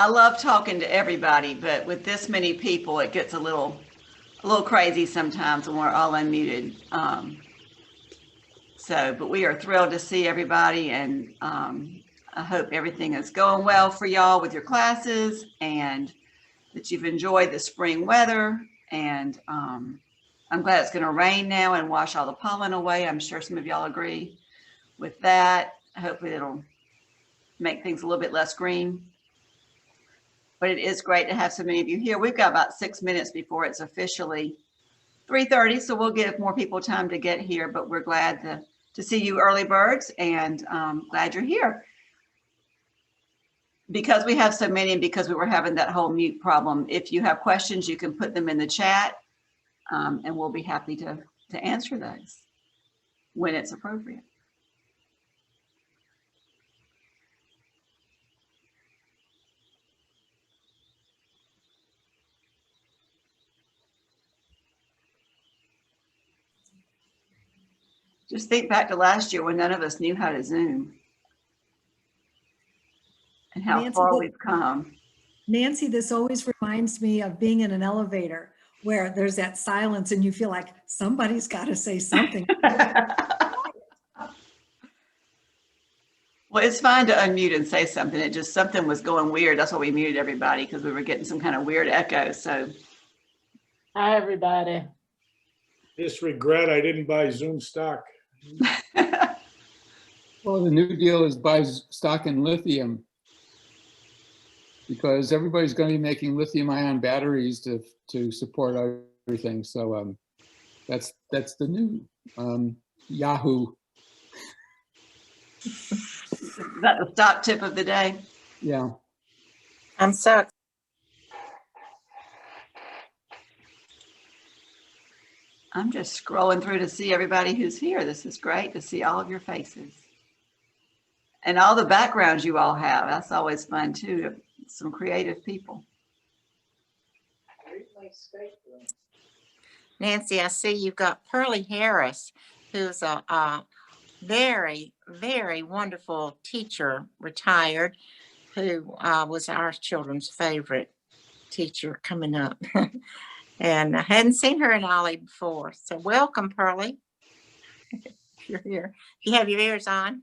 I love talking to everybody, but with this many people, it gets a little crazy sometimes when we're all unmuted. But we are thrilled to see everybody, and I hope everything is going well for y'all with your classes, and that you've enjoyed the spring weather. And I'm glad it's going to rain now and wash all the pollen away. I'm sure some of y'all agree with that. Hopefully it'll make things a little bit less green. But it is great to have so many of you here. We've got about 6 minutes before it's officially 3:30, so we'll give more people time to get here, but we're glad to see you early birds, and glad you're here. Because we have so many, and because we were having that whole mute problem, if you have questions, you can put them in the chat, and we'll be happy to answer those when it's appropriate. Just think back to last year when none of us knew how to Zoom and how far we've come. Nancy, this always reminds me of being in an elevator where there's that silence and you feel like somebody's got to say something. Well, it's fine to unmute and say something. It just, something was going weird. That's why we muted everybody, because we were getting some kind of weird echo. So, hi, everybody. Just regret I didn't buy Zoom stock. Well, the new deal is buy stock in lithium, because everybody's going to be making lithium-ion batteries to support everything. So that's the new Yahoo. Is that the stock tip of the day? Yeah. I'm so. I'm just scrolling through to see everybody who's here. This is great to see all of your faces and all the backgrounds you all have. That's always fun too. Some creative people. Nancy, I see you've got Pearlie Harris, who's a very, very wonderful teacher, retired, who was our children's favorite teacher coming up. And I hadn't seen her in Ollie before. So welcome, Pearlie. You're here. You have your ears on.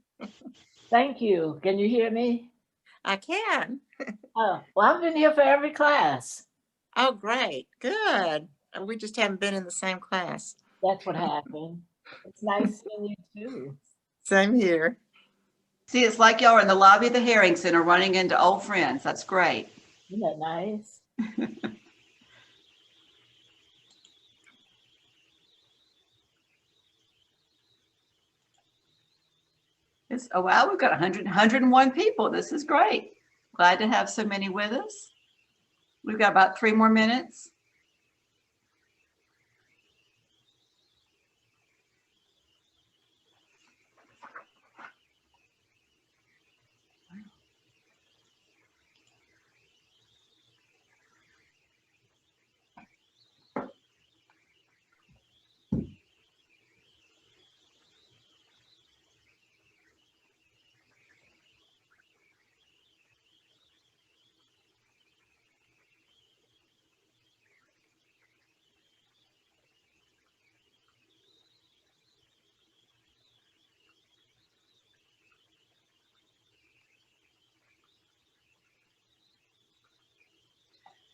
Thank you. Can you hear me? I can. Oh, well, I've been here for every class. Oh, great. Good. We just haven't been in the same class. That's what happened. It's nice seeing you too. Same here. See, it's like y'all are in the lobby of the Herring Center running into old friends. That's great. Isn't that nice? Oh, wow, we've got 101 people. This is great. Glad to have so many with us. We've got about 3 more minutes.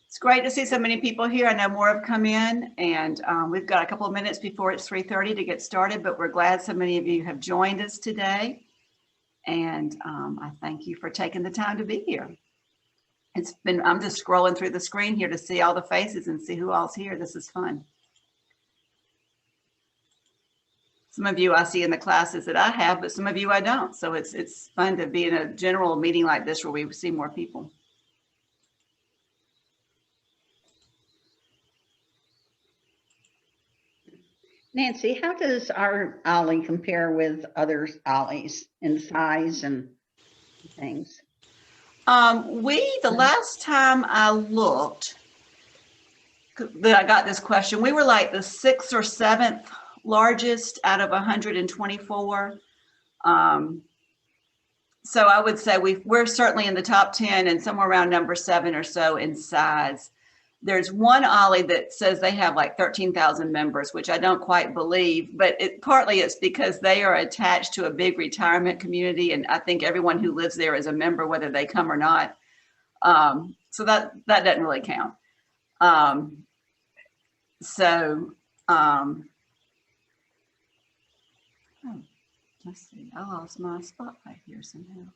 It's great to see so many people here. I know more have come in, and we've got a couple of minutes before it's 3:30 to get started, but we're glad so many of you have joined us today. And I thank you for taking the time to be here. I'm just scrolling through the screen here to see all the faces and see who all's here. This is fun. Some of you I see in the classes that I have, but some of you I don't. So it's fun to be in a general meeting like this where we see more people. Nancy, how does our Ollie compare with other Ollies in size and things? The last time I looked, that I got this question, we were like the 6th or 7th largest out of 124. So I would say we're certainly in the top 10 and somewhere around number 7 or so in size. There's one OLLI that says they have like 13,000 members, which I don't quite believe, but partly it's because they are attached to a big retirement community. And I think everyone who lives there is a member, whether they come or not. So that doesn't really count. Let's see, I lost my spotlight here somehow.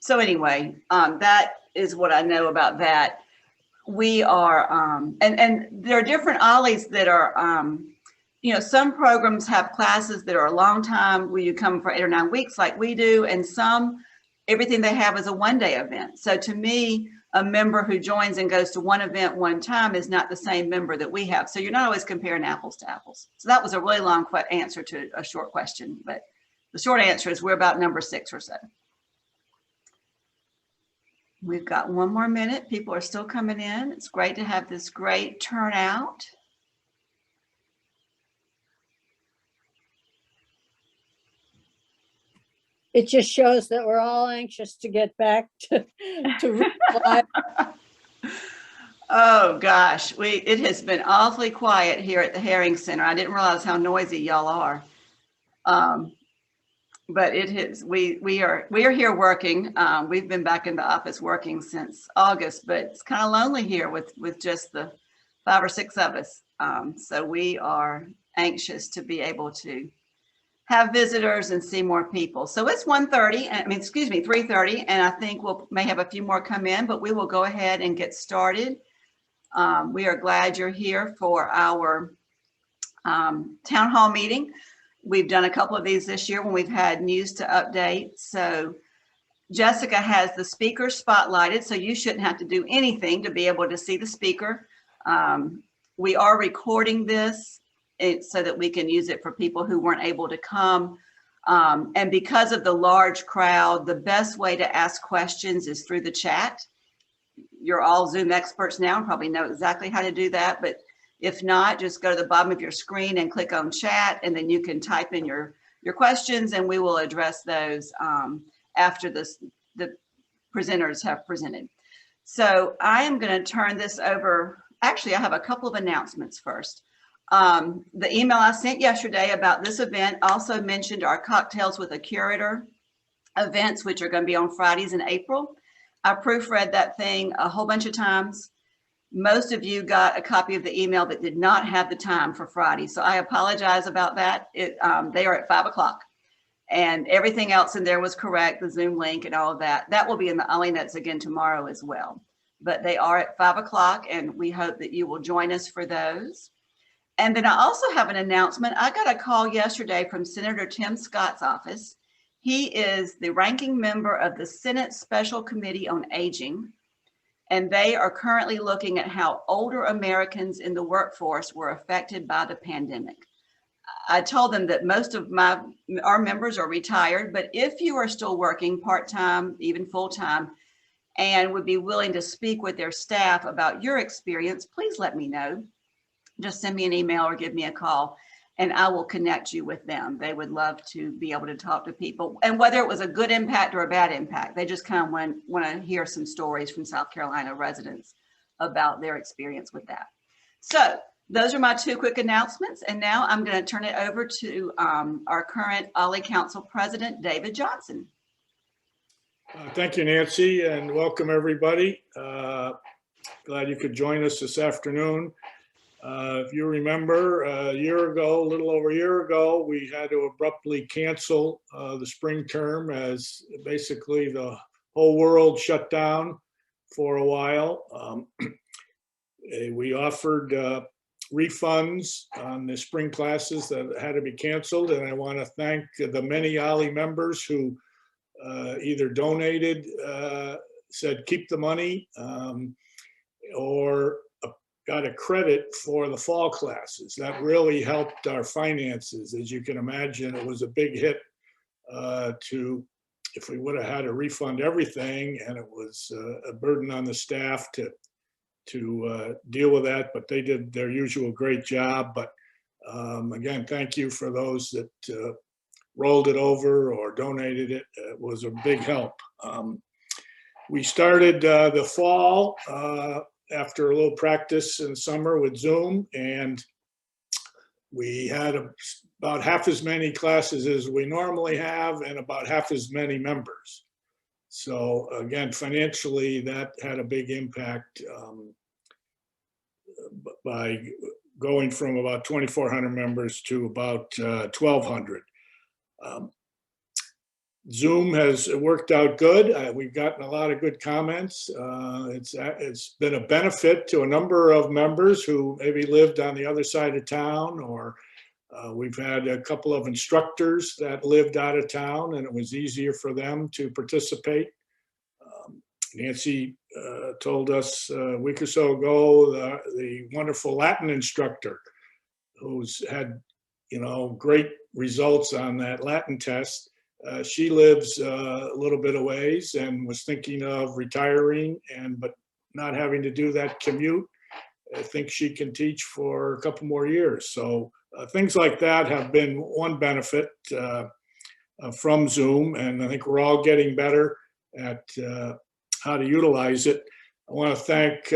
So anyway, that is what I know about that. We are, and there are different OLLIs that are, some programs have classes that are a long time where you come for 8 or 9 weeks like we do, and some, everything they have is a one-day event. So to me, a member who joins and goes to one event one time is not the same member that we have. So you're not always comparing apples to apples. So that was a really long answer to a short question, but the short answer is we're about number 6 or so. We've got 1 more minute. People are still coming in. It's great to have this great turnout. It just shows that we're all anxious to get back to live. Oh gosh, it has been awfully quiet here at the Herring Center. I didn't realize how noisy y'all are. But it is, we are here working. We've been back in the office working since August, but it's kind of lonely here with just the 5 or 6 of us. So we are anxious to be able to have visitors and see more people. So it's 3:30, and I think may have a few more come in, but we will go ahead and get started. We are glad you're here for our town hall meeting. We've done a couple of these this year when we've had news to update. So Jessica has the speaker spotlighted, so you shouldn't have to do anything to be able to see the speaker. We are recording this so that we can use it for people who weren't able to come. And because of the large crowd, the best way to ask questions is through the chat. You're all Zoom experts now and probably know exactly how to do that, but if not, just go to the bottom of your screen and click on chat, and then you can type in your questions and we will address those after the presenters have presented. So I am going to turn this over. Actually, I have a couple of announcements first. The email I sent yesterday about this event also mentioned our Cocktails with a Curator events, which are going to be on Fridays in April. I proofread that thing a whole bunch of times. Most of you got a copy of the email that did not have the time for Friday. So I apologize about that. They are at 5 o'clock and everything else in there was correct. The Zoom link and all of that. That will be in the OLLI Notes again tomorrow as well. But they are at 5 o'clock and we hope that you will join us for those. And then I also have an announcement. I got a call yesterday from Senator Tim Scott's office. He is the ranking member of the Senate Special Committee on Aging. And they are currently looking at how older Americans in the workforce were affected by the pandemic. I told them that most of our members are retired, but if you are still working part-time, even full-time, and would be willing to speak with their staff about your experience, please let me know. Just send me an email or give me a call and I will connect you with them. They would love to be able to talk to people, and whether it was a good impact or a bad impact, they just kind of want to hear some stories from South Carolina residents about their experience with that. So those are my 2 quick announcements. And now I'm going to turn it over to our current OLLI Council President, David Johnson. Thank you, Nancy, and welcome everybody. Glad you could join us this afternoon. If you remember, a little over a year ago, we had to abruptly cancel the spring term as basically the whole world shut down for a while. We offered refunds on the spring classes that had to be canceled, and I want to thank the many OLLI members who either donated, said keep the money, or got a credit for the fall classes. That really helped our finances. As you can imagine, it was a big hit if we would have had to refund everything, and it was a burden on the staff to deal with that, but they did their usual great job. But again, thank you for those that rolled it over or donated it. It was a big help. We started the fall after a little practice in summer with Zoom, and we had about half as many classes as we normally have and about half as many members. So again, financially, that had a big impact by going from about 2,400 members to about 1,200. Zoom has worked out good. We've gotten a lot of good comments. It's been a benefit to a number of members who maybe lived on the other side of town, or we've had a couple of instructors that lived out of town, and it was easier for them to participate. Nancy told us a week or so ago the wonderful Latin instructor who's had, great results on that Latin test. She lives a little bit of ways and was thinking of retiring, but not having to do that commute. I think she can teach for a couple more years. So things like that have been one benefit from Zoom, and I think we're all getting better at how to utilize it. I want to thank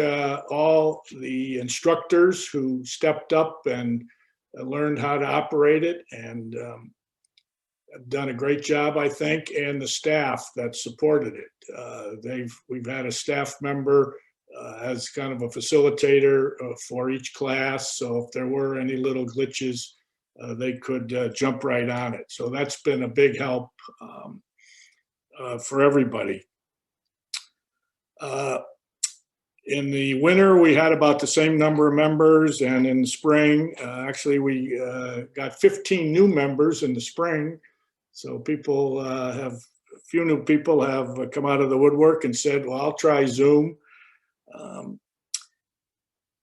all the instructors who stepped up and learned how to operate it, and have done a great job, I think, and the staff that supported it. We've had a staff member as kind of a facilitator for each class, so if there were any little glitches, they could jump right on it. So that's been a big help for everybody. In the winter, we had about the same number of members, and in the spring, actually, we got 15 new members in the spring. So a few new people have come out of the woodwork and said, well, I'll try Zoom.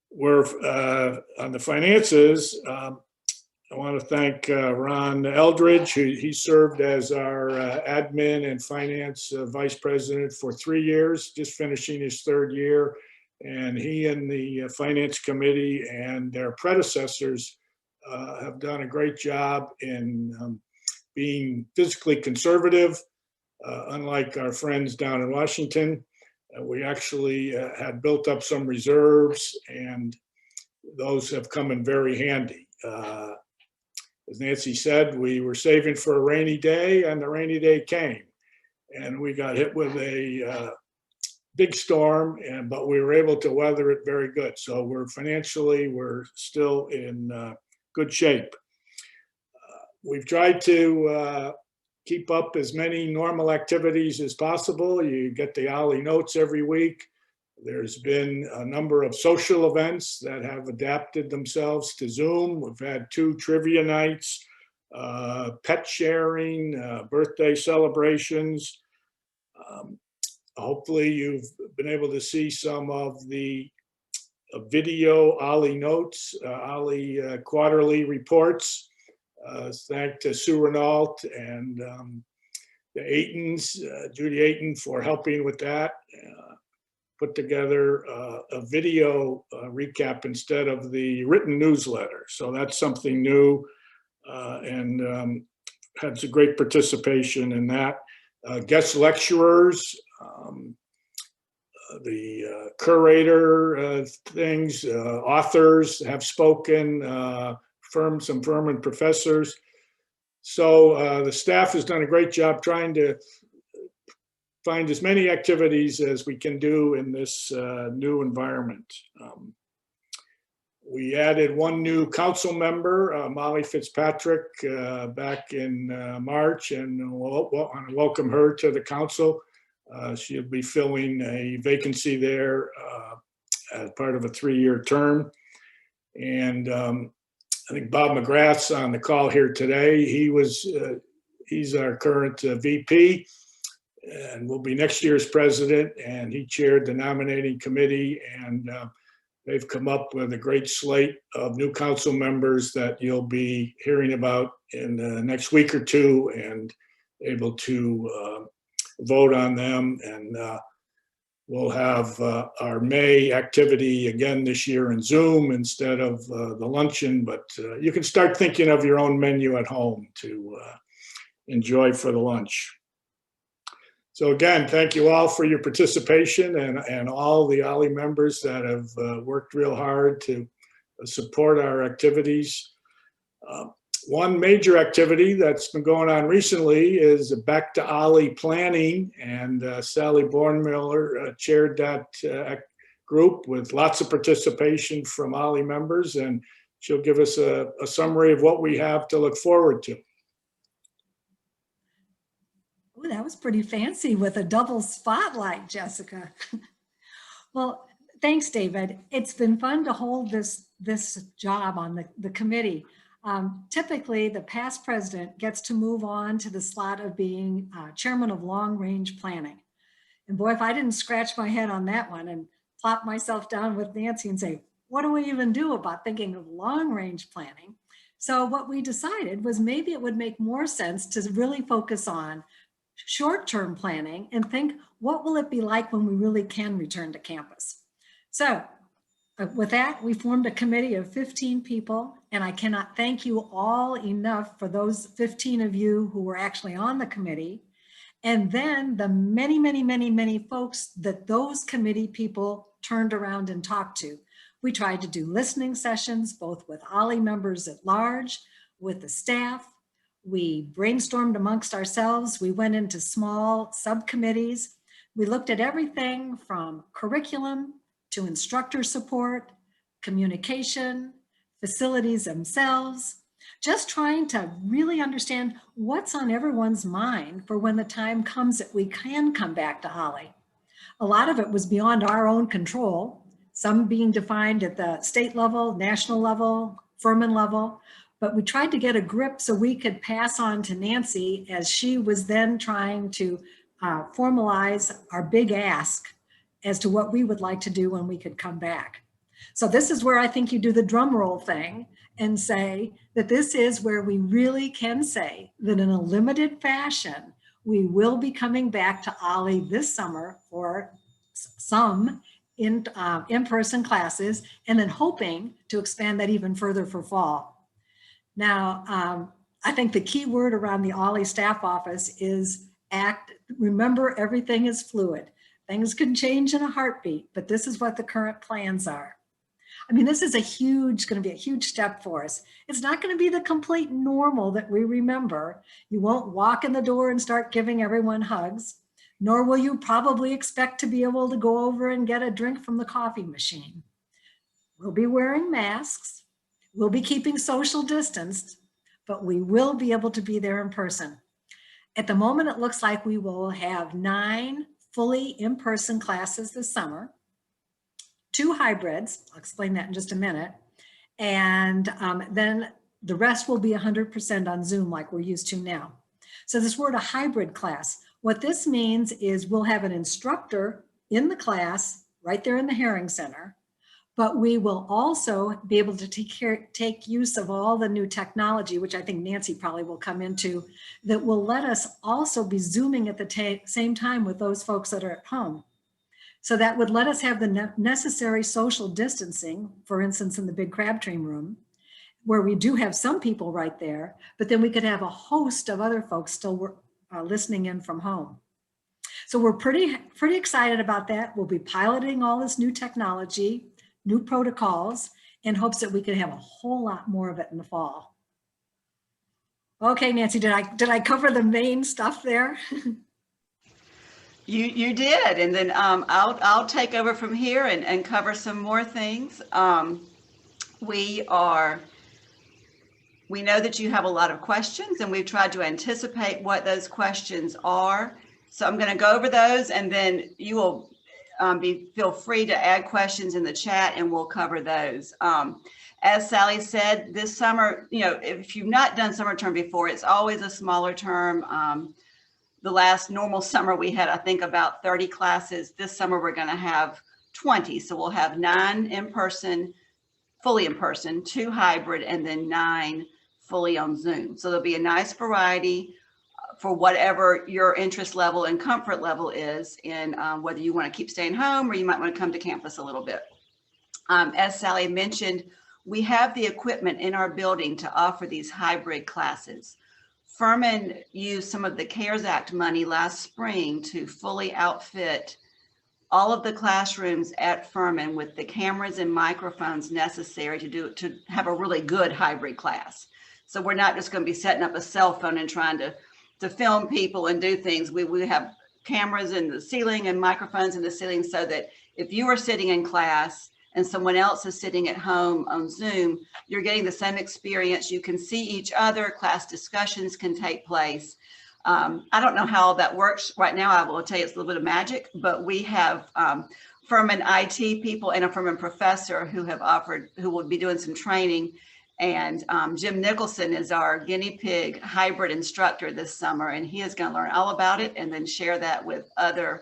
We're on the finances. I want to thank Ron Eldridge, he served as our admin and finance vice president for 3 years, just finishing his 3rd year. And he and the finance committee and their predecessors have done a great job in being physically conservative. Unlike our friends down in Washington, we actually had built up some reserves, and those have come in very handy. As Nancy said, we were saving for a rainy day, and the rainy day came, and we got hit with a big storm, but we were able to weather it very good. So we're still in good shape. We've tried to keep up as many normal activities as possible. You get the OLLI notes every week. There's been a number of social events that have adapted themselves to Zoom. We've had 2 trivia nights, pet sharing, birthday celebrations. Hopefully you've been able to see some of the video OLLI notes, OLLI quarterly reports. Thanks to Sue Renault and the Aitons, Judy Aiton, for helping with that. Put together a video recap instead of the written newsletter. So that's something new, and had some great participation in that. Guest lecturers, the curator things, authors have spoken, some firm and professors. So the staff has done a great job trying to find as many activities as we can do in this new environment. We added 1 new council member, Molly Fitzpatrick, back in March, and we'll welcome her to the council. She'll be filling a vacancy there as part of a 3-year term. And I think Bob McGrath's on the call here today. He's our current VP and will be next year's president, and he chaired the nominating committee, and they've come up with a great slate of new council members that you'll be hearing about in the next week or 2, and able to vote on them. And we'll have our May activity again this year in Zoom instead of the luncheon, but you can start thinking of your own menu at home to enjoy for the lunch. So again, thank you all for your participation and all the OLLI members that have worked real hard to support our activities. One major activity that's been going on recently is Back to OLLI planning, and Sally Bornmiller chaired that group with lots of participation from OLLI members, and she'll give us a summary of what we have to look forward to. Oh, that was pretty fancy with a double spotlight, Jessica. Well, thanks, David. It's been fun to hold this job on the committee. Typically, the past president gets to move on to the slot of being chairman of long-range planning. And boy, if I didn't scratch my head on that one and plop myself down with Nancy and say, what do we even do about thinking of long-range planning? So what we decided was maybe it would make more sense to really focus on short-term planning and think, what will it be like when we really can return to campus? So with that, we formed a committee of 15 people, and I cannot thank you all enough for those 15 of you who were actually on the committee, and then the many, many, many, many folks that those committee people turned around and talked to. We tried to do listening sessions, both with OLLI members at large, with the staff. We brainstormed amongst ourselves. We went into small subcommittees. We looked at everything from curriculum to instructor support, communication, facilities themselves, just trying to really understand what's on everyone's mind for when the time comes that we can come back to OLLI. A lot of it was beyond our own control, some being defined at the state level, national level, Furman level, but we tried to get a grip so we could pass on to Nancy as she was then trying to formalize our big ask as to what we would like to do when we could come back. So this is where I think you do the drum roll thing and say that this is where we really can say that in a limited fashion, we will be coming back to OLLI this summer for some in-person classes, and then hoping to expand that even further for fall. Now, I think the key word around the OLLI staff office is remember, everything is fluid. Things can change in a heartbeat, but this is what the current plans are. I mean, this is going to be a huge step for us. It's not going to be the complete normal that we remember. You won't walk in the door and start giving everyone hugs, nor will you probably expect to be able to go over and get a drink from the coffee machine. We'll be wearing masks. We'll be keeping social distance, but we will be able to be there in person. At the moment, it looks like we will have 9 fully in-person classes this summer, 2 hybrids. I'll explain that in just a minute. And then the rest will be 100% on Zoom like we're used to now. So this word, a hybrid class, what this means is we'll have an instructor in the class right there in the Herring Center, but we will also be able to take use of all the new technology, which I think Nancy probably will come into, that will let us also be Zooming at the same time with those folks that are at home. So that would let us have the necessary social distancing, for instance, in the big Crabtree room, where we do have some people right there, but then we could have a host of other folks still listening in from home. So we're pretty excited about that. We'll be piloting all this new technology, new protocols, in hopes that we can have a whole lot more of it in the fall. Okay, Nancy, did I cover the main stuff there? You did, and then I'll take over from here and cover some more things. We know that you have a lot of questions, and we've tried to anticipate what those questions are. So I'm going to go over those, and then you will feel free to add questions in the chat, and we'll cover those. As Sally said, this summer, if you've not done summer term before, it's always a smaller term. The last normal summer we had, I think, about 30 classes. This summer we're going to have 20. So we'll have 9 in-person, fully in person, 2 hybrid, and then 9 fully on Zoom. So there'll be a nice variety for whatever your interest level and comfort level is in whether you want to keep staying home or you might want to come to campus a little bit. As Sally mentioned, we have the equipment in our building to offer these hybrid classes. Furman used some of the CARES Act money last spring to fully outfit all of the classrooms at Furman with the cameras and microphones necessary to have a really good hybrid class. So we're not just going to be setting up a cell phone and trying to film people and do things. We have cameras in the ceiling and microphones in the ceiling, so that if you are sitting in class and someone else is sitting at home on Zoom, you're getting the same experience. You can see each other, class discussions can take place. I don't know how that works right now. I will tell you it's a little bit of magic, but we have Furman IT people and a Furman professor who will be doing some training. And Jim Nicholson is our guinea pig hybrid instructor this summer, and he is going to learn all about it and then share that with other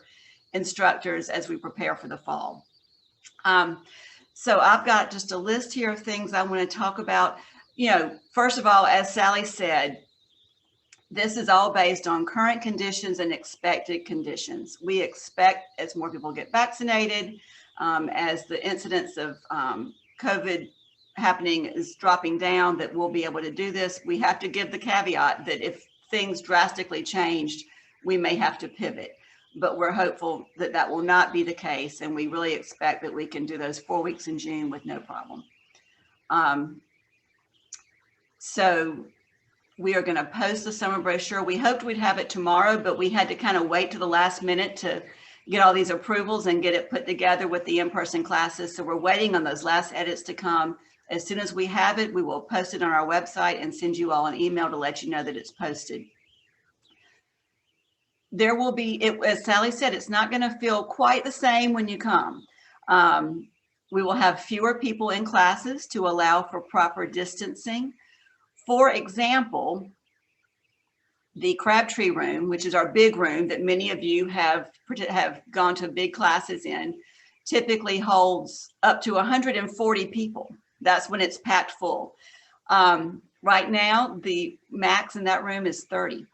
instructors as we prepare for the fall. So I've got just a list here of things I want to talk about. First of all, as Sally said, this is all based on current conditions and expected conditions. We expect, as more people get vaccinated, as the incidence of COVID happening is dropping down, that we'll be able to do this. We have to give the caveat that if things drastically changed, we may have to pivot, but we're hopeful that that will not be the case. And we really expect that we can do those 4 weeks in June with no problem. So we are going to post the summer brochure. We hoped we'd have it tomorrow, but we had to kind of wait to the last minute to get all these approvals and get it put together with the in-person classes. So we're waiting on those last edits to come. As soon as we have it, we will post it on our website and send you all an email to let you know that it's posted. There will be, as Sally said, it's not going to feel quite the same when you come. We will have fewer people in classes to allow for proper distancing. For example, the Crabtree room, which is our big room that many of you have gone to big classes in, typically holds up to 140 people. That's when it's packed full. Right now, the max in that room is 30.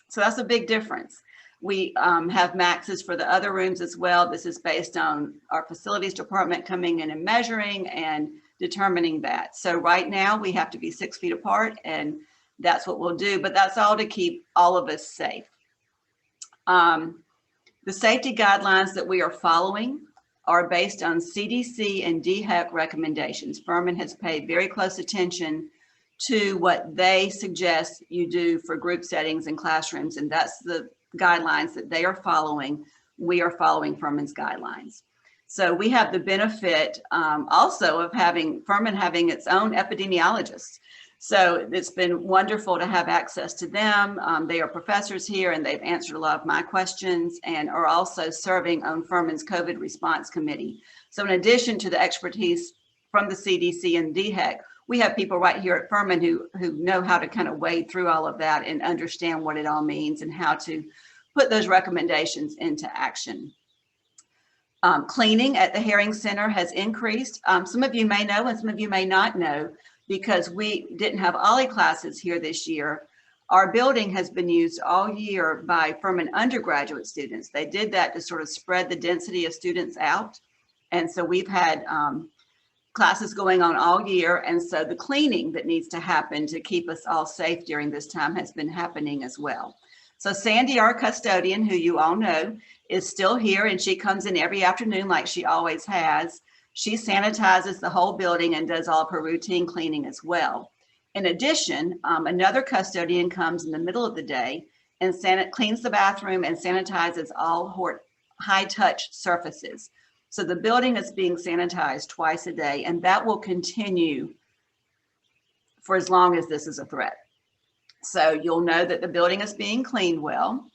So that's a big difference. We have maxes for the other rooms as well. This is based on our facilities department coming in and measuring and determining that. So right now we have to be 6 feet apart, and that's what we'll do, but that's all to keep all of us safe. The safety guidelines that we are following are based on CDC and DHEC recommendations. Furman has paid very close attention to what they suggest you do for group settings and classrooms, and that's the guidelines that they are following. We are following Furman's guidelines. So we have the benefit also of Furman having its own epidemiologists. So it's been wonderful to have access to them. They are professors here, and they've answered a lot of my questions and are also serving on Furman's COVID response committee. So in addition to the expertise from the CDC and DHEC, we have people right here at Furman who know how to kind of wade through all of that and understand what it all means and how to put those recommendations into action. Cleaning at the Herring Center has increased. Some of you may know and some of you may not know, because we didn't have OLLI classes here this year. Our building has been used all year by Furman undergraduate students. They did that to sort of spread the density of students out. And so we've had classes going on all year. And so the cleaning that needs to happen to keep us all safe during this time has been happening as well. So Sandy, our custodian, who you all know, is still here, and she comes in every afternoon like she always has. She sanitizes the whole building and does all of her routine cleaning as well. In addition, another custodian comes in the middle of the day and cleans the bathroom and sanitizes all high-touch surfaces. So the building is being sanitized twice a day, and that will continue for as long as this is a threat. So you'll know that the building is being cleaned well.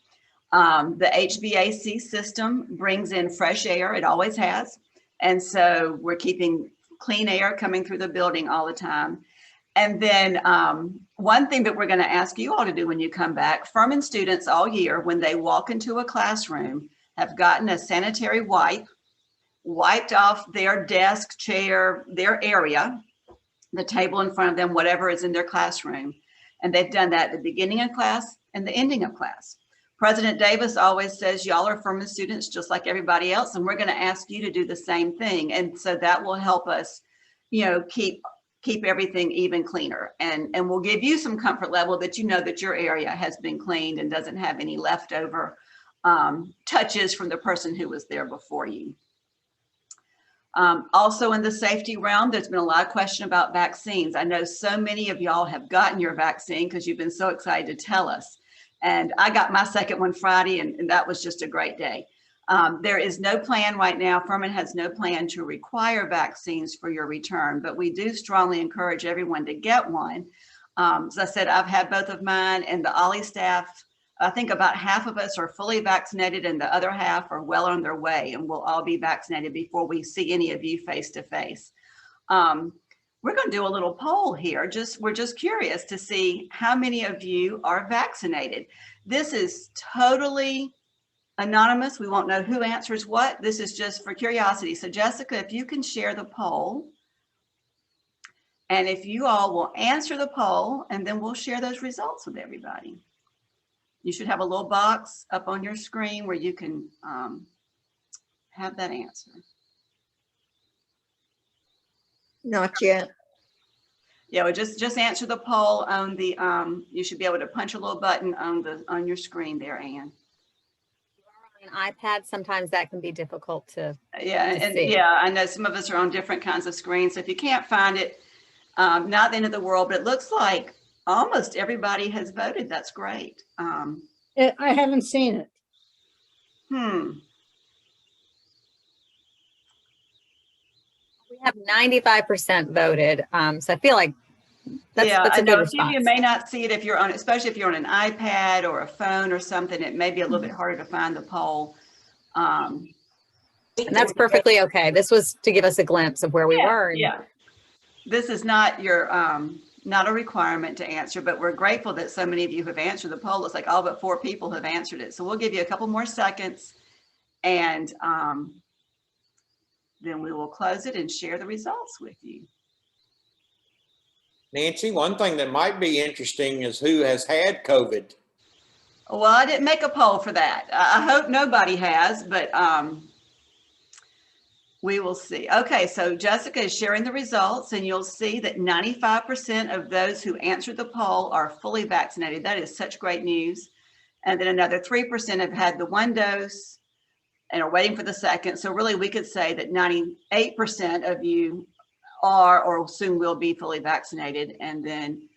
The HVAC system brings in fresh air. It always has. And so we're keeping clean air coming through the building all the time. And then one thing that we're going to ask you all to do when you come back, Furman students all year, when they walk into a classroom, have gotten a sanitary wipe, wiped off their desk, chair, their area, the table in front of them, whatever is in their classroom. And they've done that at the beginning of class and the ending of class. President Davis always says, y'all are Furman students just like everybody else, and we're going to ask you to do the same thing. And so that will help us, keep keep everything even cleaner. And we'll give you some comfort level that you know that your area has been cleaned and doesn't have any leftover touches from the person who was there before you. Also in the safety realm, there's been a lot of question about vaccines. I know so many of y'all have gotten your vaccine because you've been so excited to tell us. And I got my second one Friday, and that was just a great day. There is no plan right now. Furman has no plan to require vaccines for your return, but we do strongly encourage everyone to get one. As I said, I've had both of mine, and the Ollie staff, I think about half of us are fully vaccinated and the other half are well on their way, and we'll all be vaccinated before we see any of you face to face. We're going to do a little poll here. We're just curious to see how many of you are vaccinated. This is totally anonymous. We won't know who answers what. This is just for curiosity. So Jessica, if you can share the poll, and if you all will answer the poll, and then we'll share those results with everybody. You should have a little box up on your screen where you can have that answer. Not yet. Yeah, well, just answer the poll on the, you should be able to punch a little button on your screen there, Ann. An iPad, sometimes that can be difficult to see. Yeah, I know some of us are on different kinds of screens. So if you can't find it, not the end of the world, but it looks like almost everybody has voted. That's great. I haven't seen it. We have 95% voted. So I feel like that's a good response. Some of you may not see it if you're on, especially if you're on an iPad or a phone or something. It may be a little bit harder to find the poll. And that's perfectly okay. This was to give us a glimpse of where we were. Yeah. This is not your not a requirement to answer, but we're grateful that so many of you have answered the poll. It's like all but 4 people have answered it. So we'll give you a couple more seconds, and then we will close it and share the results with you. Nancy, one thing that might be interesting is who has had COVID. Well, I didn't make a poll for that. I hope nobody has, but we will see. Okay, so Jessica is sharing the results, and you'll see that 95% of those who answered the poll are fully vaccinated. That is such great news. And then another 3% have had the 1 dose and are waiting for the second. So really we could say that 98% of you are or soon will be fully vaccinated. And then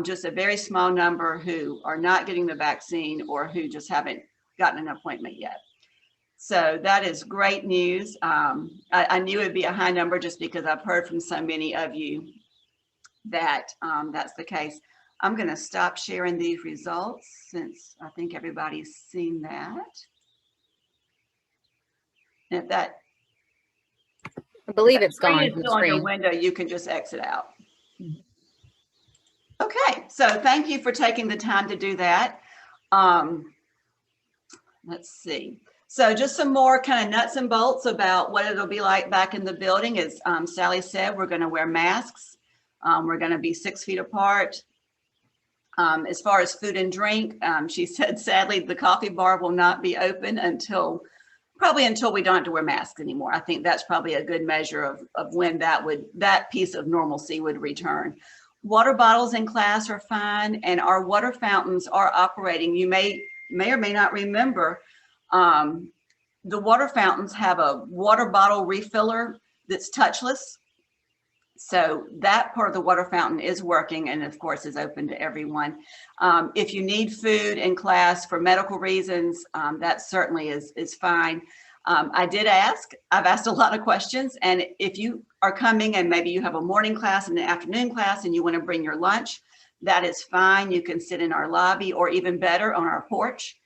just a very small number who are not getting the vaccine or who just haven't gotten an appointment yet. So that is great news. I knew it'd be a high number just because I've heard from so many of you that that's the case. I'm going to stop sharing these results since I think everybody's seen that. And if that, I believe it's gone is from the still on your screen. window, you can just exit out. Okay, so thank you for taking the time to do that. Let's see. So just some more kind of nuts and bolts about what it'll be like back in the building. As Sally said, we're going to wear masks. We're going to be 6 feet apart. As far as food and drink, she said, sadly, the coffee bar will not be open probably until we don't have to wear masks anymore. I think that's probably a good measure of when that piece of normalcy would return. Water bottles in class are fine, and our water fountains are operating. You may or may not remember, the water fountains have a water bottle refiller that's touchless. So that part of the water fountain is working, and of course is open to everyone. If you need food in class for medical reasons, that certainly is fine. I've asked a lot of questions, and if you are coming and maybe you have a morning class and an afternoon class and you want to bring your lunch, that is fine. You can sit in our lobby or even better on our porch.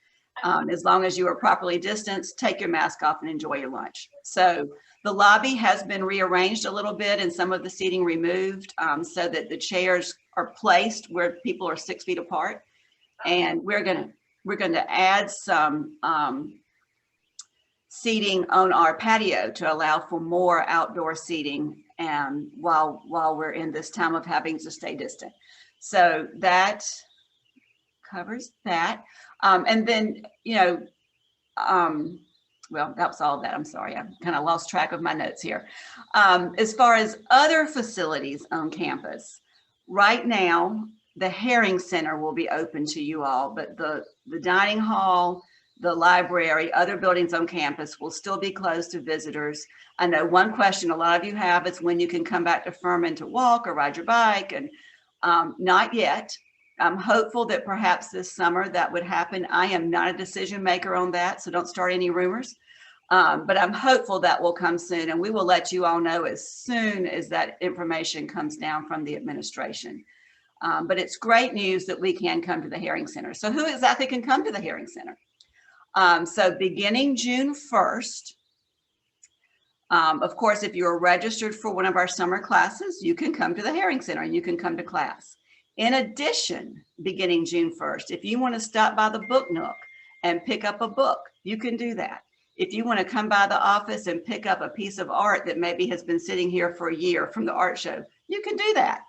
As long as you are properly distanced, take your mask off and enjoy your lunch. So the lobby has been rearranged a little bit and some of the seating removed so that the chairs are placed where people are 6 feet apart. And we're going to add some seating on our patio to allow for more outdoor seating while we're in this time of having to stay distant. So that covers that. And then, well, that was all of that. I'm sorry. I kind of lost track of my notes here. As far as other facilities on campus, right now, the Herring Center will be open to you all, but the dining hall, the library, other buildings on campus will still be closed to visitors. I know one question a lot of you have is when you can come back to Furman to walk or ride your bike, and not yet. I'm hopeful that perhaps this summer that would happen. I am not a decision maker on that, so don't start any rumors. But I'm hopeful that will come soon, and we will let you all know as soon as that information comes down from the administration. But it's great news that we can come to the Herring Center. So who exactly can come to the Herring Center? So beginning June 1st, of course, if you're registered for one of our summer classes, you can come to the Herring Center and you can come to class. In addition, beginning June 1st, if you want to stop by the Book Nook and pick up a book, you can do that. If you want to come by the office and pick up a piece of art that maybe has been sitting here for a year from the art show, you can do that.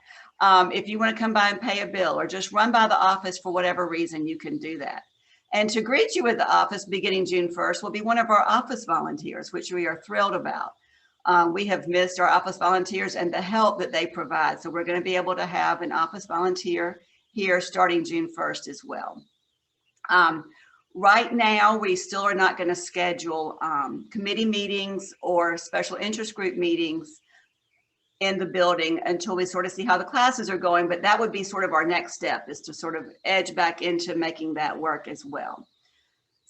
If you want to come by and pay a bill or just run by the office for whatever reason, you can do that. And to greet you at the office beginning June 1st will be one of our office volunteers, which we are thrilled about. We have missed our office volunteers and the help that they provide. So we're going to be able to have an office volunteer here starting June 1st as well. Right now, we still are not going to schedule committee meetings or special interest group meetings in the building until we sort of see how the classes are going. But that would be sort of our next step, is to sort of edge back into making that work as well.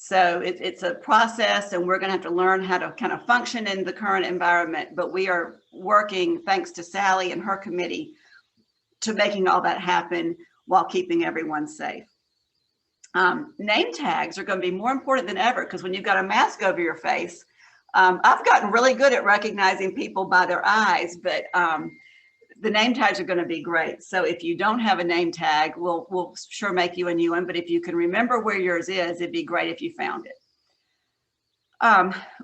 So it's a process, and we're going to have to learn how to kind of function in the current environment. But we are working, thanks to Sally and her committee, to making all that happen while keeping everyone safe. Name tags are going to be more important than ever, because when you've got a mask over your face, I've gotten really good at recognizing people by their eyes, but the name tags are going to be great. So if you don't have a name tag, we'll sure make you a new one. But if you can remember where yours is, it'd be great if you found it.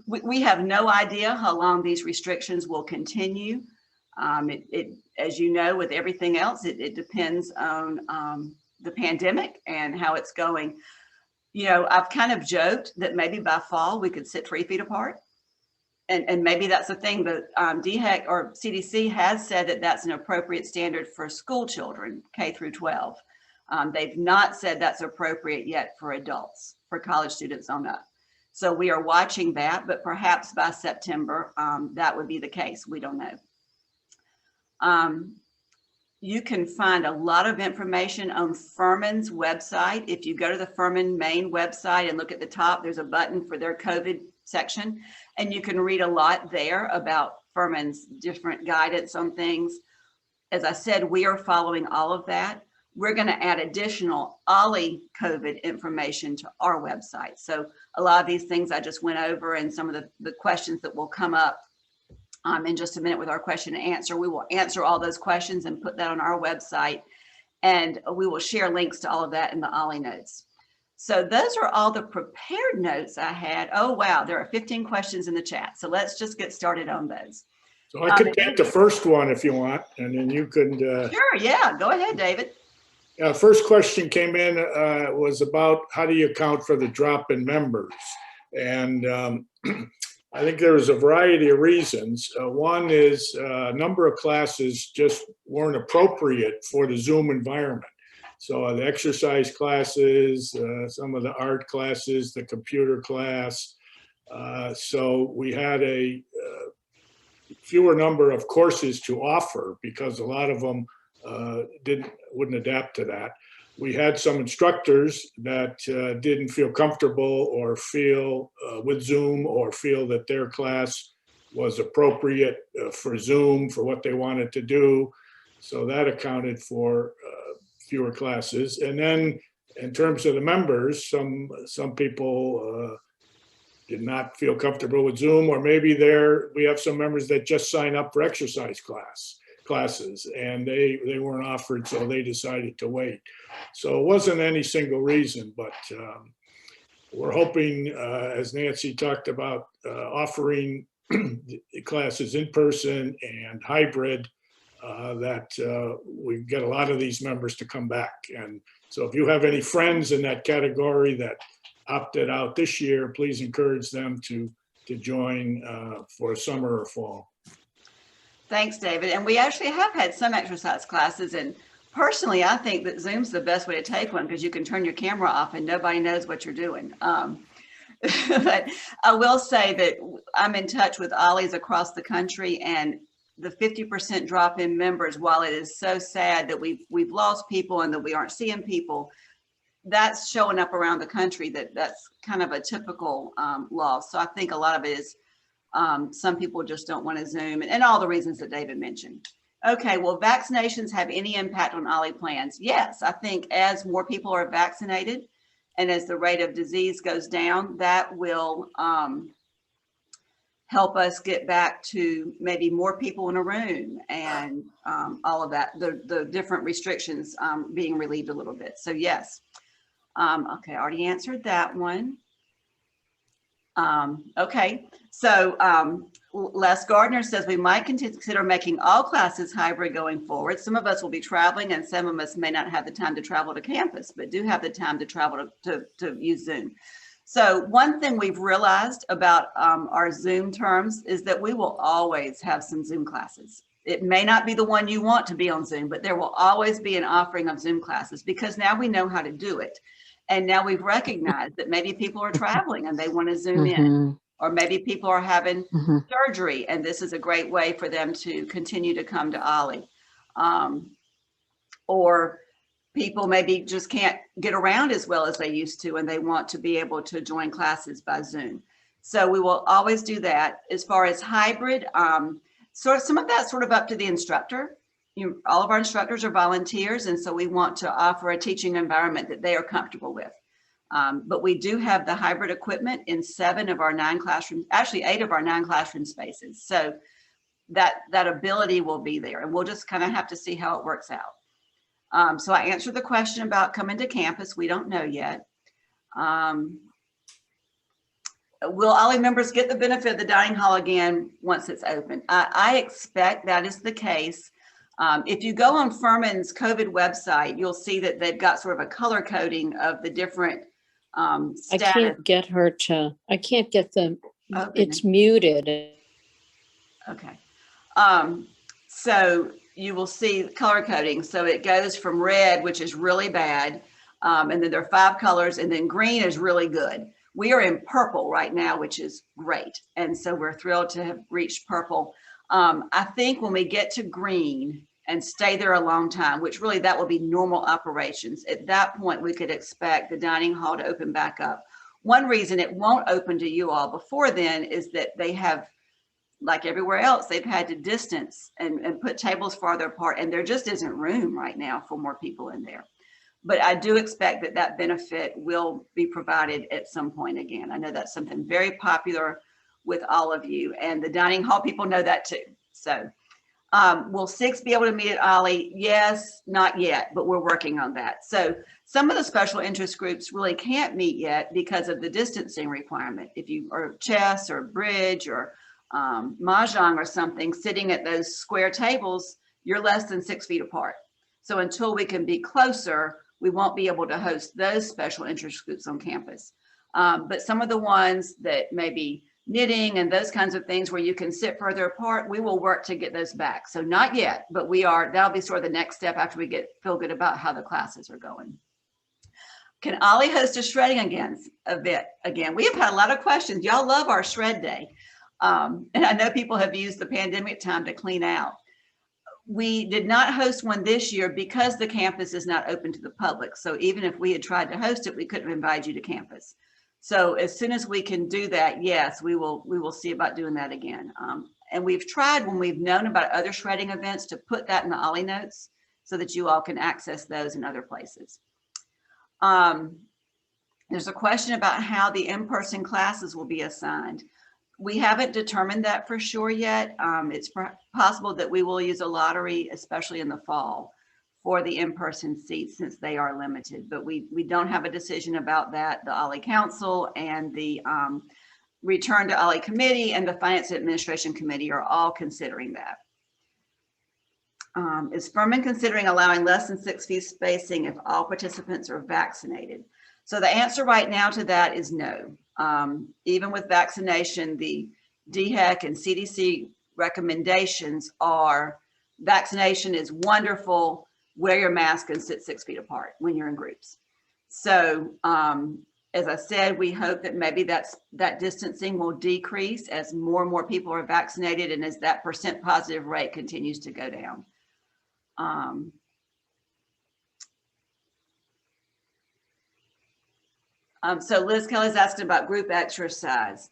We have no idea how long these restrictions will continue. As you know, with everything else, it depends on the pandemic and how it's going. You know, I've kind of joked that maybe by fall we could sit 3 feet apart. And maybe that's the thing, but DHEC or CDC has said that that's an appropriate standard for school children, K through 12. They've not said that's appropriate yet for adults, for college students on up. So we are watching that, but perhaps by September, that would be the case. We don't know. You can find a lot of information on Furman's website. If you go to the Furman main website and look at the top, there's a button for their COVID section, and you can read a lot there about Furman's different guidance on things. As I said, we are following all of that. We're going to add additional OLLI COVID information to our website. So a lot of these things I just went over, and some of the questions that will come up in just a minute with our question and answer, we will answer all those questions and put that on our website, and we will share links to all of that in the OLLI notes. So those are all the prepared notes I had. Oh, wow, there are 15 questions in the chat. So let's just get started on those. So I could take the first one if you want, and then you could. Sure, yeah, go ahead, David. First question came in, was about how do you account for the drop in members? And I think there's a variety of reasons. One is a number of classes just weren't appropriate for the Zoom environment. So the exercise classes, some of the art classes, the computer class. So we had a fewer number of courses to offer because a lot of them wouldn't adapt to that. We had some instructors that didn't feel comfortable or feel with Zoom, or feel that their class was appropriate for Zoom for what they wanted to do. So that accounted for fewer classes. And then in terms of the members, some people did not feel comfortable with Zoom, or maybe we have some members that just sign up for exercise classes and they weren't offered, so they decided to wait. So it wasn't any single reason, but we're hoping, as Nancy talked about, offering classes in person and hybrid, that we get a lot of these members to come back. And so if you have any friends in that category that opted out this year, please encourage them to join for summer or fall. Thanks, David. And we actually have had some exercise classes, and personally, I think that Zoom's the best way to take one because you can turn your camera off and nobody knows what you're doing. But I will say that I'm in touch with Ollies across the country, and the 50% drop in members, while it is so sad that we've lost people and that we aren't seeing people, that's showing up around the country, that's kind of a typical loss. So I think a lot of it is some people just don't want to Zoom, and all the reasons that David mentioned. Okay, will vaccinations have any impact on Ollie plans? Yes, I think as more people are vaccinated and as the rate of disease goes down, that will help us get back to maybe more people in a room and all of that, the different restrictions being relieved a little bit. So yes. Okay, I already answered that one. Okay, so Les Gardner says we might consider making all classes hybrid going forward. Some of us will be traveling and some of us may not have the time to travel to campus, but do have the time to travel to use Zoom. So one thing we've realized about our Zoom terms is that we will always have some Zoom classes. It may not be the one you want to be on Zoom, but there will always be an offering of Zoom classes because now we know how to do it. And now we've recognized that maybe people are traveling and they want to Zoom in, or maybe people are having surgery and this is a great way for them to continue to come to Ollie. Or people maybe just can't get around as well as they used to and they want to be able to join classes by Zoom. So we will always do that. As far as hybrid, so some of that's sort of up to the instructor. All of our instructors are volunteers, and so we want to offer a teaching environment that they are comfortable with. But we do have the hybrid equipment in 7 of our 9 classrooms, actually 8 of our 9 classroom spaces. So that ability will be there, and we'll just kind of have to see how it works out. So I answered the question about coming to campus. We don't know yet. Will Ollie members get the benefit of the dining hall again once it's open? I expect that is the case. If you go on Furman's COVID website, you'll see that they've got sort of a color coding of the different status. I can't get her to, I can't get the, it's muted. Okay. So you will see color coding. So it goes from red, which is really bad. And then there are 5 colors, and then green is really good. We are in purple right now, which is great. And so we're thrilled to have reached purple. I think when we get to green and stay there a long time, which really that will be normal operations, at that point we could expect the dining hall to open back up. One reason it won't open to you all before then is that they have, like everywhere else, they've had to distance and put tables farther apart, and there just isn't room right now for more people in there. But I do expect that that benefit will be provided at some point again. I know that's something very popular with all of you, and the dining hall people know that too. So will 6 be able to meet at Ollie? Yes, not yet, but we're working on that. So some of the special interest groups really can't meet yet because of the distancing requirement. If you are chess or bridge or mahjong or something, sitting at those square tables, you're less than 6 feet apart. So until we can be closer, we won't be able to host those special interest groups on campus. But some of the ones that maybe knitting and those kinds of things where you can sit further apart, we will work to get those back. So not yet, but that'll be sort of the next step after we feel good about how the classes are going. Can Ollie host a shredding event again? We have had a lot of questions. Y'all love our shred day. And I know people have used the pandemic time to clean out. We did not host one this year because the campus is not open to the public. So even if we had tried to host it, we couldn't invite you to campus. So as soon as we can do that, yes, we will see about doing that again. And we've tried, when we've known about other shredding events, to put that in the Ollie notes so that you all can access those in other places. There's a question about how the in-person classes will be assigned. We haven't determined that for sure yet. It's possible that we will use a lottery, especially in the fall, for the in-person seats since they are limited, but we don't have a decision about that. The Ollie Council and the Return to Ollie Committee and the Finance and Administration Committee are all considering that. Is Furman considering allowing less than 6 feet spacing if all participants are vaccinated? So the answer right now to that is no. Even with vaccination, the DHEC and CDC recommendations are vaccination is wonderful, wear your mask and sit 6 feet apart when you're in groups. So as I said, we hope that maybe that distancing will decrease as more and more people are vaccinated and as that percent positive rate continues to go down. So Liz Kelly's asking about group exercise.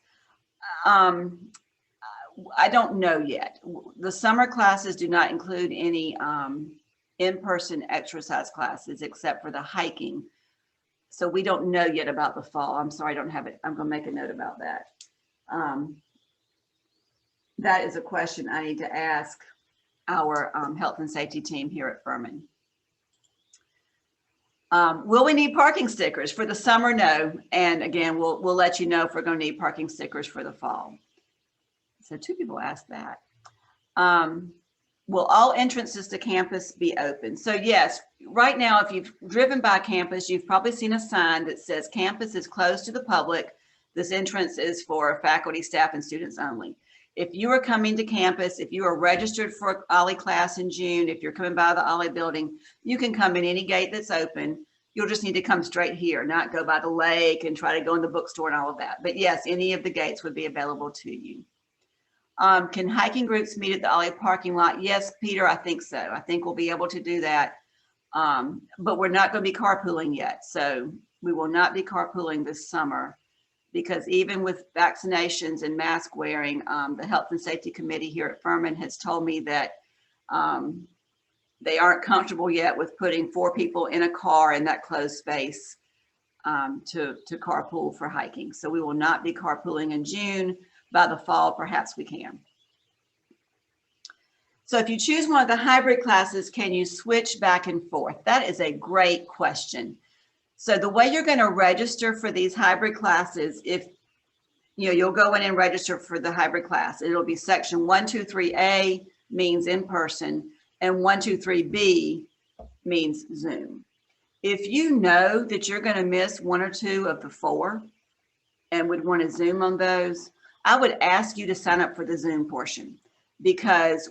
I don't know yet. The summer classes do not include any in-person exercise classes except for the hiking. So we don't know yet about the fall. I'm sorry, I don't have it. I'm going to make a note about that. That is a question I need to ask our health and safety team here at Furman. Will we need parking stickers for the summer? No. And again, we'll let you know if we're going to need parking stickers for the fall. So 2 people asked that. Will all entrances to campus be open? So yes, right now, if you've driven by campus, you've probably seen a sign that says campus is closed to the public. This entrance is for faculty, staff, and students only. If you are coming to campus, if you are registered for OLLI class in June, if you're coming by the OLLI building, you can come in any gate that's open. You'll just need to come straight here, not go by the lake and try to go in the bookstore and all of that. But yes, any of the gates would be available to you. Can hiking groups meet at the OLLI parking lot? Yes, Peter, I think so. I think we'll be able to do that. But we're not going to be carpooling yet. So we will not be carpooling this summer because even with vaccinations and mask wearing, the Health and Safety Committee here at Furman has told me that they aren't comfortable yet with putting 4 people in a car in that closed space to carpool for hiking. So we will not be carpooling in June. By the fall, perhaps we can. So if you choose one of the hybrid classes, can you switch back and forth? That is a great question. So the way you're going to register for these hybrid classes, if you'll go in and register for the hybrid class, it'll be section 123A means in person and 123B means Zoom. If you know that you're going to miss 1 or 2 of the 4 and would want to Zoom on those, I would ask you to sign up for the Zoom portion because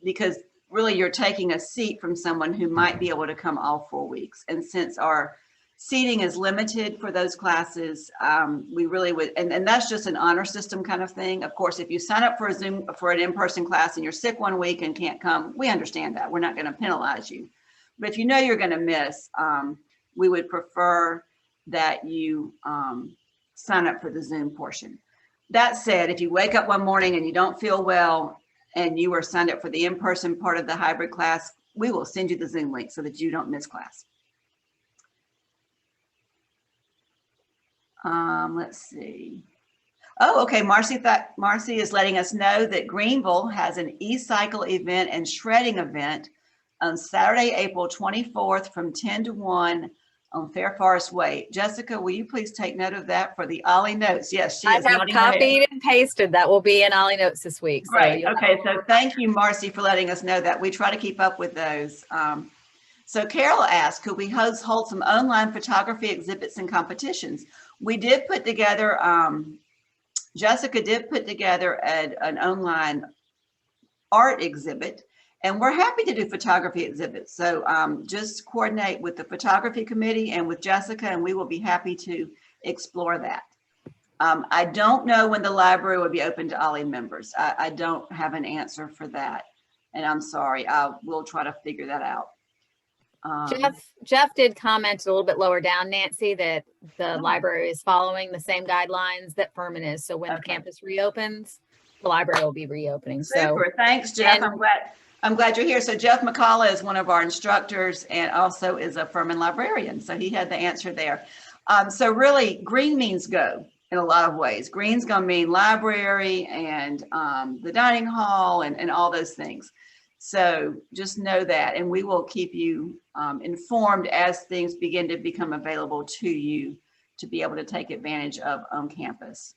because really you're taking a seat from someone who might be able to come all 4 weeks. And since our seating is limited for those classes, we really would, and that's just an honor system kind of thing. Of course, if you sign up for a Zoom, for an in-person class and you're sick 1 week and can't come, we understand that. We're not going to penalize you. But if you know you're going to miss, we would prefer that you sign up for the Zoom portion. That said, if you wake up one morning and you don't feel well and you are signed up for the in-person part of the hybrid class, we will send you the Zoom link so that you don't miss class. Let's see. Oh, okay. Marcy is letting us know that Greenville has an e-cycle event and shredding event on Saturday, April 24th from 10 to 1 on Fair Forest Way. Jessica, will you please take note of that for the OLLI notes? Yes, she I is have nodding her head. copied and pasted. That will be in OLLI notes this week. Great. Okay. So thank you, Marcy, for letting us know that. We try to keep up with those. So Carol asked, could we hold some online photography exhibits and competitions? We did put together, Jessica did put together an online art exhibit, and we're happy to do photography exhibits. So just coordinate with the photography committee and with Jessica, and we will be happy to explore that. I don't know when the library will be open to OLLI members. I don't have an answer for that, and I'm sorry. We'll try to figure that out. Jeff did comment a little bit lower down, Nancy, that the library is following the same guidelines that Furman is. So when the campus reopens, the library will be reopening. Super. Thanks, Jeff. I'm glad you're here. So Jeff McCullough is one of our instructors and also is a Furman librarian. So he had the answer there. So really, green means go in a lot of ways. Green's going to mean library and the dining hall and all those things. So just know that, and we will keep you informed as things begin to become available to you to be able to take advantage of on campus.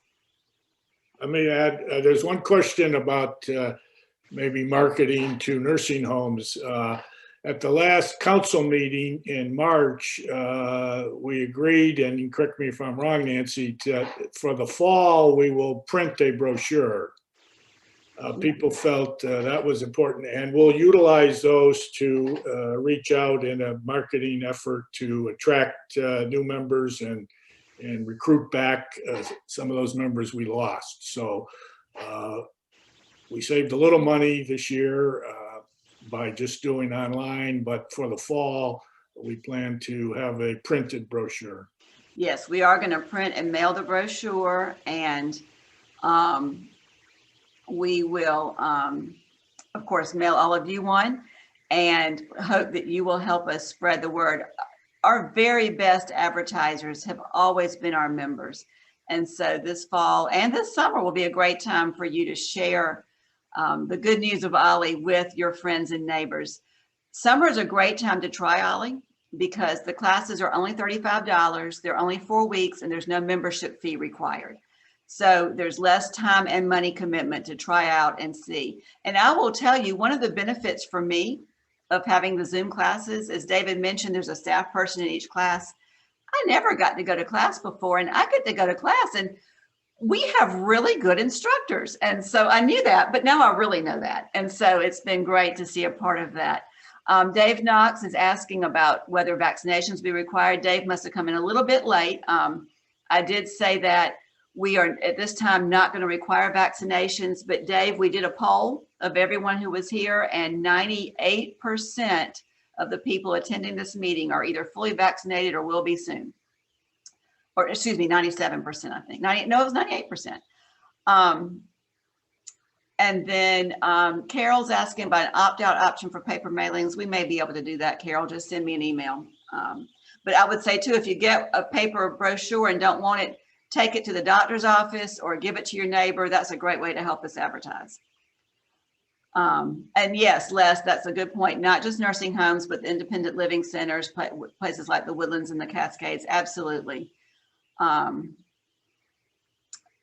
Let me add, there's one question about maybe marketing to nursing homes. at the last council meeting in March, we agreed, and you correct me if I'm wrong, Nancy, for the fall, we will print a brochure. People felt that was important, and we'll utilize those to reach out in a marketing effort to attract new members and recruit back some of those members we lost. So we saved a little money this year by just doing online, but for the fall, we plan to have a printed brochure. Yes, we are going to print and mail the brochure, and we will, of course, mail all of you one, and hope that you will help us spread the word. Our very best advertisers have always been our members. And so this fall and this summer will be a great time for you to share the good news of Ollie with your friends and neighbors. Summer is a great time to try Ollie because the classes are only $35. They're only 4 weeks, and there's no membership fee required. So there's less time and money commitment to try out and see. And I will tell you, one of the benefits for me of having the Zoom classes, as David mentioned, there's a staff person in each class. I never got to go to class before, and I get to go to class, and we have really good instructors. And so I knew that, but now I really know that. And so it's been great to see a part of that. Dave Knox is asking about whether vaccinations be required. Dave must have come in a little bit late. I did say that we are at this time not going to require vaccinations, but Dave, we did a poll of everyone who was here, and 98% of the people attending this meeting are either fully vaccinated or will be soon. Or excuse me, 97%, I think. No, it was 98%. And then Carol's asking about an opt-out option for paper mailings. We may be able to do that, Carol. Just send me an email. But I would say too, if you get a paper brochure and don't want it, take it to the doctor's office or give it to your neighbor. That's a great way to help us advertise. And yes, Les, that's a good point. Not just nursing homes, but the independent living centers, places like the Woodlands and the Cascades. Absolutely.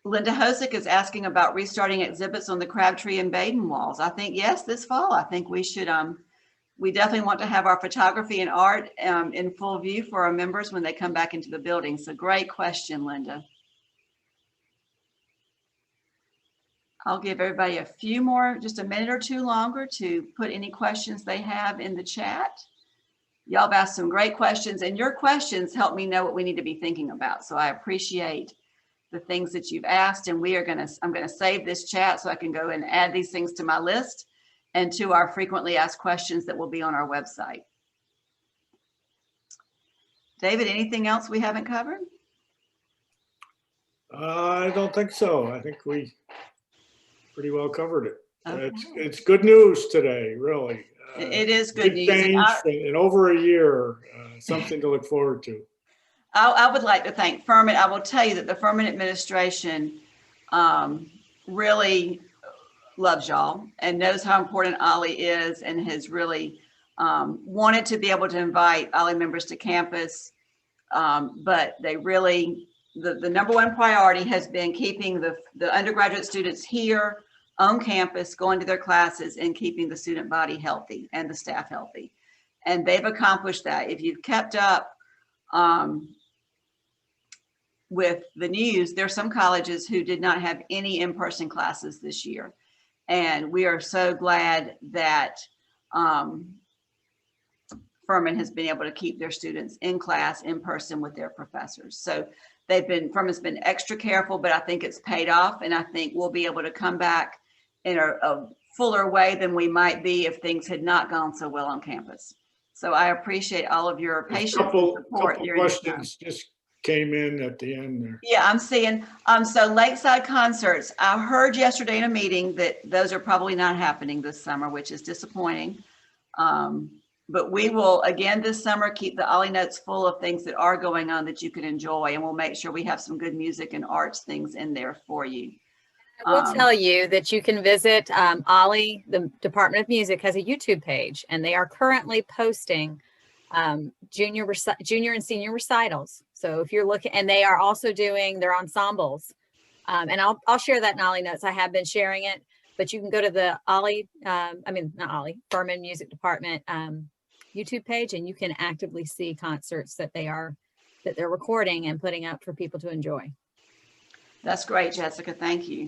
Linda Hosick is asking about restarting exhibits on the Crabtree and Baden walls. I think, yes, this fall. I think we should, we definitely want to have our photography and art in full view for our members when they come back into the building. So great question, Linda. I'll give everybody a few more, just a minute or two longer to put any questions they have in the chat. Y'all have asked some great questions, and your questions help me know what we need to be thinking about. So I appreciate the things that you've asked, and I'm gonna save this chat so I can go and add these things to my list and to our frequently asked questions that will be on our website. David, anything else we haven't covered? I don't think so. I think we pretty well covered it. Okay. It's good news today, really. It is good news. Change in over a year, something to look forward to. I would like to thank Furman. I will tell you that the Furman administration really loves y'all and knows how important Ollie is, and has really wanted to be able to invite Ollie members to campus. But they really, the number one priority has been keeping the undergraduate students here on campus, going to their classes, and keeping the student body healthy and the staff healthy. And they've accomplished that. If you've kept up with the news, there are some colleges who did not have any in-person classes this year. And we are so glad that Furman has been able to keep their students in class, in person with their professors. So Furman's been extra careful, but I think it's paid off. And I think we'll be able to come back in a fuller way than we might be if things had not gone so well on campus. So I appreciate all of your patience and support. Couple questions just came in at the end there. Yeah, I'm seeing, so Lakeside concerts, I heard yesterday in a meeting that those are probably not happening this summer, which is disappointing. But we will, again, this summer, keep the Ollie Notes full of things that are going on that you can enjoy, and we'll make sure we have some good music and arts things in there for you. I will tell you that you can visit Ollie, the Department of Music has a YouTube page, and they are currently posting junior and senior recitals. So if you're looking, and they are also doing their ensembles, and I'll share that in Ollie Notes. I have been sharing it, but you can go to the Ollie, not Ollie, Furman Music Department YouTube page, and you can actively see concerts that they're recording and putting up for people to enjoy. That's great, Jessica. Thank you.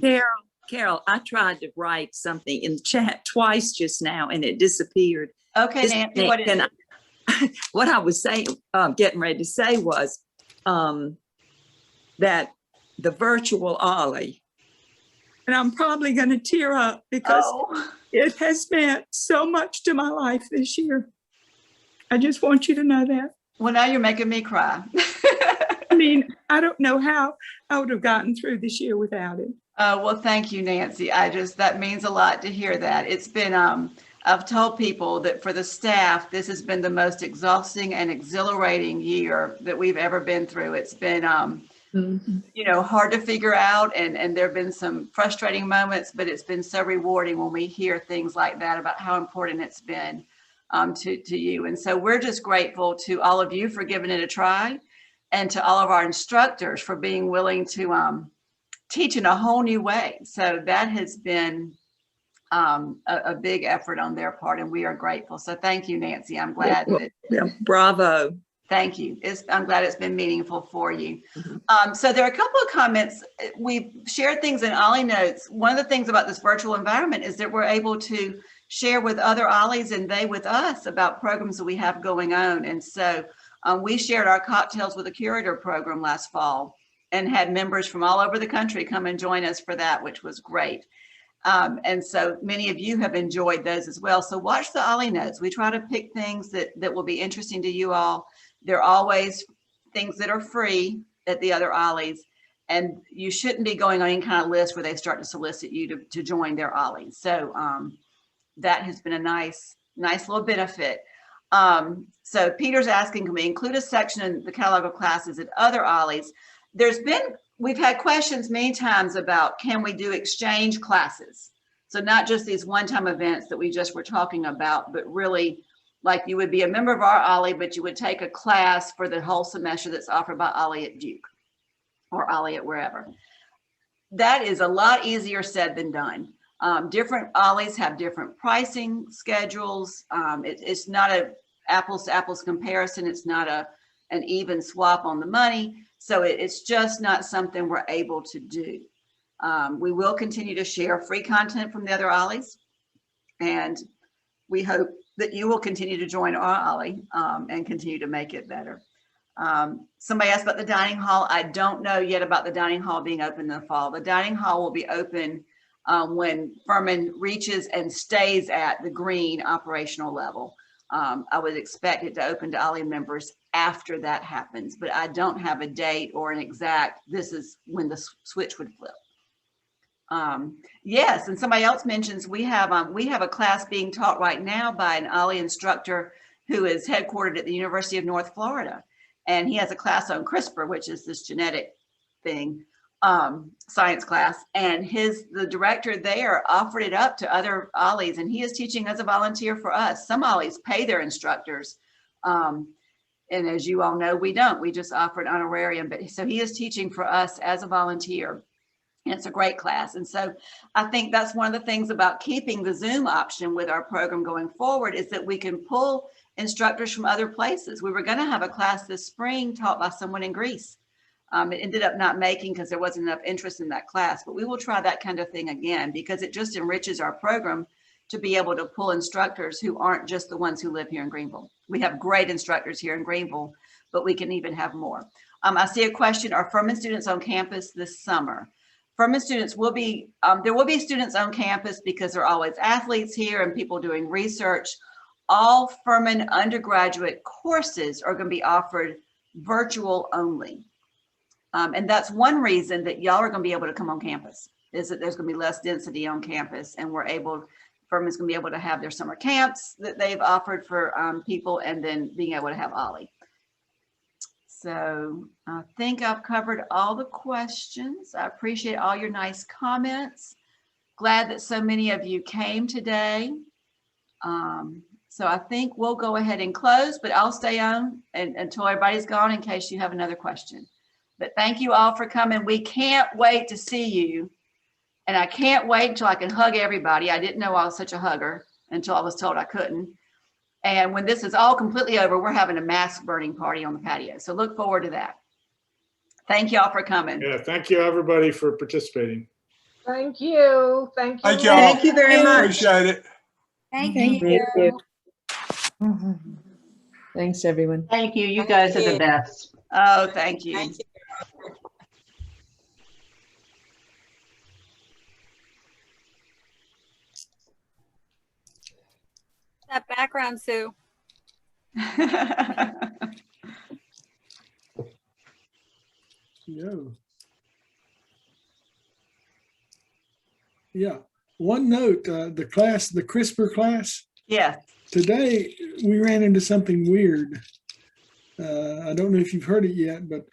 Carol, I tried to write something in the chat twice just now and it disappeared. Okay, Just Nancy, what is it? What I was saying, getting ready to say was that the virtual Ollie, and I'm probably going to tear up because it has meant so much to my life this year. I just want you to know that. Well, now you're making me cry. I mean, I don't know how I would have gotten through this year without it. Well, thank you, Nancy. That means a lot to hear that. It's been, I've told people that for the staff, this has been the most exhausting and exhilarating year that we've ever been through. It's been, you know, hard to figure out, and there have been some frustrating moments, but it's been so rewarding when we hear things like that about how important it's been to you. And so we're just grateful to all of you for giving it a try, and to all of our instructors for being willing to teach in a whole new way. So that has been a big effort on their part, and we are grateful. So thank you, Nancy. I'm glad that. Yeah, bravo. Thank you. I'm glad it's been meaningful for you. So there are a couple of comments. We've shared things in Ollie Notes. One of the things about this virtual environment is that we're able to share with other Ollies and they with us about programs that we have going on. And so we shared our Cocktails with a Curator program last fall and had members from all over the country come and join us for that, which was great. And so many of you have enjoyed those as well. So watch the Ollie Notes. We try to pick things that will be interesting to you all. There are always things that are free at the other Ollies, and you shouldn't be going on any kind of list where they start to solicit you to join their Ollies. So that has been a nice little benefit. So Peter's asking, can we include a section in the catalog of classes at other Ollies? We've had questions many times about, can we do exchange classes? So not just these one-time events that we just were talking about, but really like you would be a member of our Ollie, but you would take a class for the whole semester that's offered by Ollie at Duke or Ollie at wherever. That is a lot easier said than done. Different Ollies have different pricing schedules. It's not a apples to apples comparison. It's not an even swap on the money. So it's just not something we're able to do. We will continue to share free content from the other Ollies, and we hope that you will continue to join our Ollie and continue to make it better. Somebody asked about the dining hall. I don't know yet about the dining hall being open in the fall. The dining hall will be open when Furman reaches and stays at the green operational level. I would expect it to open to Ollie members after that happens, but I don't have a date or an exact, this is when the switch would flip. Yes, and somebody else mentions we have a class being taught right now by an Ollie instructor who is headquartered at the University of North Florida, and he has a class on CRISPR, which is this genetic thing, science class, and the director there offered it up to other Ollies, and he is teaching as a volunteer for us. Some Ollies pay their instructors, and as you all know, we don't. We just offer an honorarium, but so he is teaching for us as a volunteer. And it's a great class. And so I think that's one of the things about keeping the Zoom option with our program going forward is that we can pull instructors from other places. We were going to have a class this spring taught by someone in Greece. It ended up not making because there wasn't enough interest in that class, but we will try that kind of thing again because it just enriches our program to be able to pull instructors who aren't just the ones who live here in Greenville. We have great instructors here in Greenville, but we can even have more. I see a question, are Furman students on campus this summer? Furman students will be, there will be students on campus because there are always athletes here and people doing research. All Furman undergraduate courses are going to be offered virtual only. And that's one reason that y'all are going to be able to come on campus, is that there's going to be less density on campus, and Furman's going to be able to have their summer camps that they've offered for people, and then being able to have Ollie. So I think I've covered all the questions. I appreciate all your nice comments. Glad that so many of you came today. So I think we'll go ahead and close, but I'll stay on until everybody's gone in case you have another question. But thank you all for coming. We can't wait to see you. And I can't wait until I can hug everybody. I didn't know I was such a hugger until I was told I couldn't. And when this is all completely over, we're having a mask burning party on the patio. So look forward to that. Thank y'all for coming. Yeah, thank you, everybody, for participating. Thank you. Thank you. Thank y'all. Thank you very much. Appreciate it. Thank Thank you. you. Thanks, everyone. Thank you. You guys are the best. Oh, thank you. That background, Sue. Yeah. One note, the class, the CRISPR class, Yes. today we ran into something weird. I don't know if you've heard it yet, but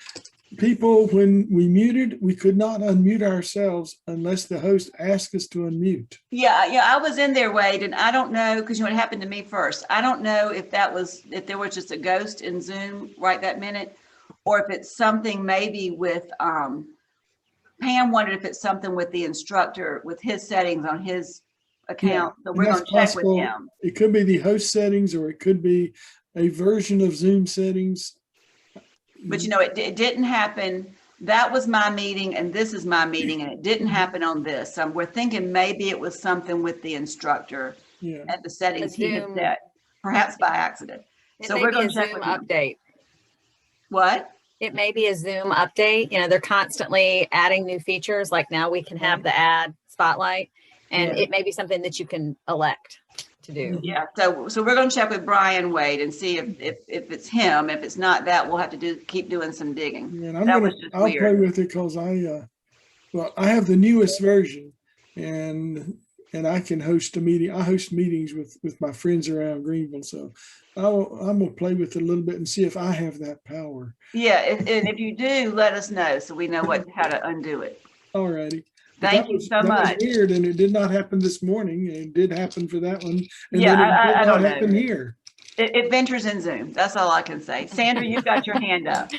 people, when we muted, we could not unmute ourselves unless the host asked us to unmute. Yeah, I was in there, Wade, and I don't know, because you know what happened to me first. I don't know if there was just a ghost in Zoom right that minute, or if it's something maybe with Pam wondered if it's something with the instructor, with his settings on his account. So we're going to check with him. It could be the host settings, or it could be a version of Zoom settings. But you know, it didn't happen. That was my meeting and this is my meeting, and it didn't happen on this. We're thinking maybe it was something with the instructor at the settings he had set, perhaps by accident. So we're going to check with him. Update. What? It may be a Zoom update. You know, they're constantly adding new features. Like now we can have the ad spotlight, and it may be something that you can elect to do. Yeah. So we're going to check with Brian Wade and see if it's him. If it's not that, we'll have to keep doing some digging. Yeah, and I'll play with it because I have the newest version, and I can host a meeting. I host meetings with my friends around Greenville, so I'm gonna play with it a little bit and see if I have that power. Yeah, and if you do, let us know so we know how to undo it. All righty. Thank you so much. That was weird, and it did not happen this morning. It did happen for that one. And yeah, then it I don't know. happen here. It ventures in Zoom. That's all I can say. Sandra, you've got your hand up.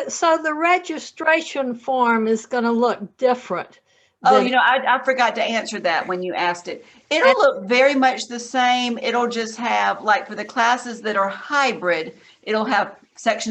So the registration form is going to look different. Oh, you know, I forgot to answer that when you asked it. It'll look very much the same. It'll just have, like, for the classes that are hybrid, it'll have sections